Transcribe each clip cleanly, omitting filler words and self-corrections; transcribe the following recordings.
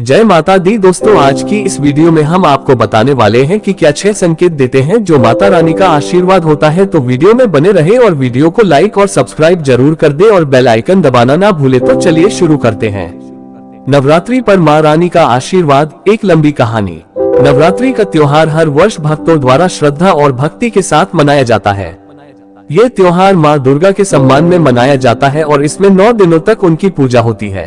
जय माता दी। दोस्तों, आज की इस वीडियो में हम आपको बताने वाले हैं कि क्या 6 संकेत देते हैं जो माता रानी का आशीर्वाद होता है। तो वीडियो में बने रहे और वीडियो को लाइक और सब्सक्राइब जरूर कर दे और बेल आइकन दबाना ना भूले। तो चलिए शुरू करते हैं। नवरात्रि पर माँ रानी का आशीर्वाद, एक लंबी कहानी। नवरात्रि का त्योहार हर वर्ष भक्तों द्वारा श्रद्धा और भक्ति के साथ मनाया जाता है। ये त्योहार माँ दुर्गा के सम्मान में मनाया जाता है और इसमें 9 दिनों तक उनकी पूजा होती है।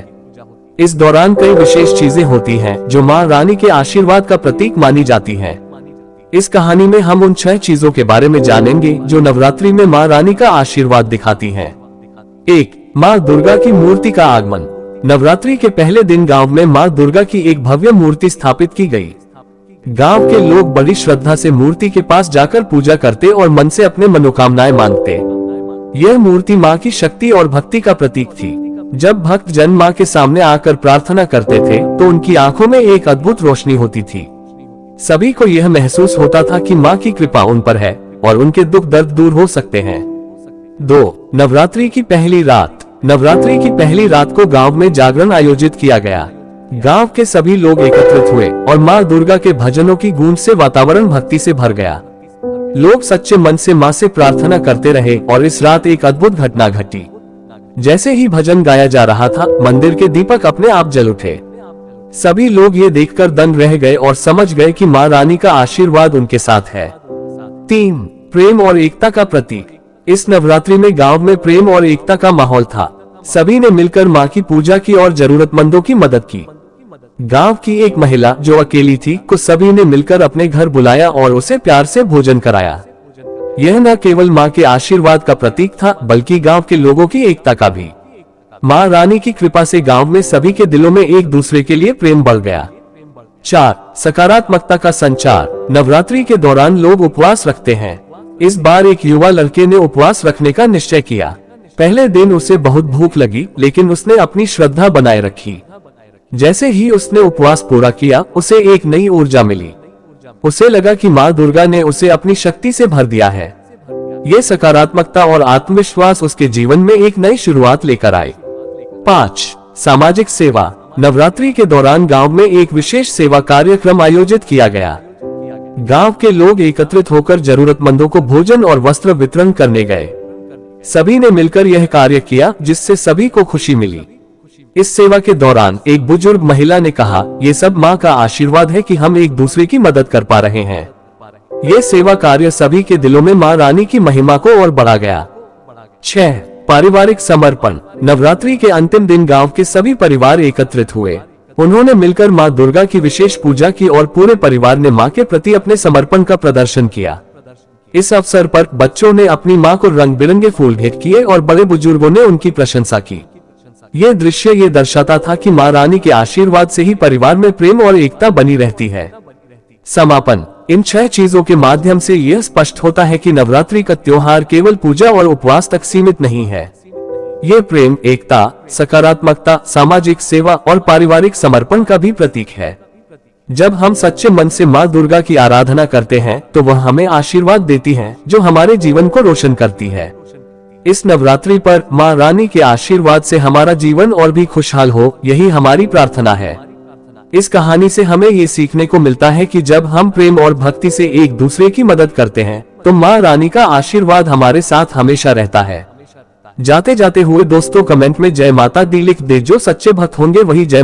इस दौरान कई विशेष चीजें होती हैं जो माँ रानी के आशीर्वाद का प्रतीक मानी जाती हैं। इस कहानी में हम उन 6 चीजों के बारे में जानेंगे जो नवरात्रि में माँ रानी का आशीर्वाद दिखाती हैं। 1. माँ दुर्गा की मूर्ति का आगमन। नवरात्रि के पहले दिन गांव में माँ दुर्गा की एक भव्य मूर्ति स्थापित की गई। गांव के लोग बड़ी श्रद्धा से मूर्ति के पास जाकर पूजा करते और मन से अपने मनोकामनाएं मांगते। यह मूर्ति माँ की शक्ति और भक्ति का प्रतीक थी। जब भक्त जन माँ के सामने आकर प्रार्थना करते थे तो उनकी आंखों में एक अद्भुत रोशनी होती थी। सभी को यह महसूस होता था कि माँ की कृपा उन पर है और उनके दुख दर्द दूर हो सकते हैं। 2. नवरात्रि की पहली रात। नवरात्रि की पहली रात को गांव में जागरण आयोजित किया गया। गांव के सभी लोग एकत्रित हुए और माँ दुर्गा के भजनों की गूंज से वातावरण भक्ति से भर गया। लोग सच्चे मन से माँ से प्रार्थना करते रहे और इस रात एक अद्भुत घटना घटी। जैसे ही भजन गाया जा रहा था, मंदिर के दीपक अपने आप जल उठे। सभी लोग ये देखकर दंग रह गए और समझ गए कि माँ रानी का आशीर्वाद उनके साथ है। 3. प्रेम और एकता का प्रतीक। इस नवरात्रि में गांव में प्रेम और एकता का माहौल था। सभी ने मिलकर माँ की पूजा की और जरूरतमंदों की मदद की। गांव की एक महिला जो अकेली थी को सभी ने मिलकर अपने घर बुलाया और उसे प्यार से भोजन कराया। यह न केवल माँ के आशीर्वाद का प्रतीक था बल्कि गांव के लोगों की एकता का भी। माँ रानी की कृपा से गांव में सभी के दिलों में एक दूसरे के लिए प्रेम बढ़ गया। 4. सकारात्मकता का संचार। नवरात्रि के दौरान लोग उपवास रखते हैं। इस बार एक युवा लड़के ने उपवास रखने का निश्चय किया। पहले दिन उसे बहुत भूख लगी, लेकिन उसने अपनी श्रद्धा बनाए रखी। जैसे ही उसने उपवास पूरा किया, उसे एक नई ऊर्जा मिली। उसे लगा कि माँ दुर्गा ने उसे अपनी शक्ति से भर दिया है। ये सकारात्मकता और आत्मविश्वास उसके जीवन में एक नई शुरुआत लेकर आए। 5. सामाजिक सेवा। नवरात्रि के दौरान गांव में एक विशेष सेवा कार्यक्रम आयोजित किया गया। गांव के लोग एकत्रित होकर जरूरतमंदों को भोजन और वस्त्र वितरण करने गए। सभी ने मिलकर यह कार्य किया जिससे सभी को खुशी मिली। इस सेवा के दौरान एक बुजुर्ग महिला ने कहा, ये सब माँ का आशीर्वाद है कि हम एक दूसरे की मदद कर पा रहे हैं। ये सेवा कार्य सभी के दिलों में माँ रानी की महिमा को और बढ़ा गया। 6. पारिवारिक समर्पण। नवरात्रि के अंतिम दिन गांव के सभी परिवार एकत्रित हुए। उन्होंने मिलकर माँ दुर्गा की विशेष पूजा की और पूरे परिवार ने माँ के प्रति अपने समर्पण का प्रदर्शन किया। इस अवसर पर बच्चों ने अपनी माँ को रंग बिरंगे फूल भेंट किए और बड़े बुजुर्गों ने उनकी प्रशंसा की। ये दृश्य ये दर्शाता था कि माँ रानी के आशीर्वाद से ही परिवार में प्रेम और एकता बनी रहती है। समापन। इन 6 चीजों के माध्यम से यह स्पष्ट होता है कि नवरात्रि का त्योहार केवल पूजा और उपवास तक सीमित नहीं है। ये प्रेम, एकता, सकारात्मकता, सामाजिक सेवा और पारिवारिक समर्पण का भी प्रतीक है। जब हम सच्चे मन से माँ दुर्गा की आराधना करते हैं तो वह हमें आशीर्वाद देती है जो हमारे जीवन को रोशन करती है। इस नवरात्रि पर माँ रानी के आशीर्वाद से हमारा जीवन और भी खुशहाल हो, यही हमारी प्रार्थना है। इस कहानी से हमें ये सीखने को मिलता है कि जब हम प्रेम और भक्ति से एक दूसरे की मदद करते हैं तो माँ रानी का आशीर्वाद हमारे साथ हमेशा रहता है। जाते जाते हुए दोस्तों कमेंट में जय माता दी लिख दे। जो सच्चे भक्त होंगे वही जय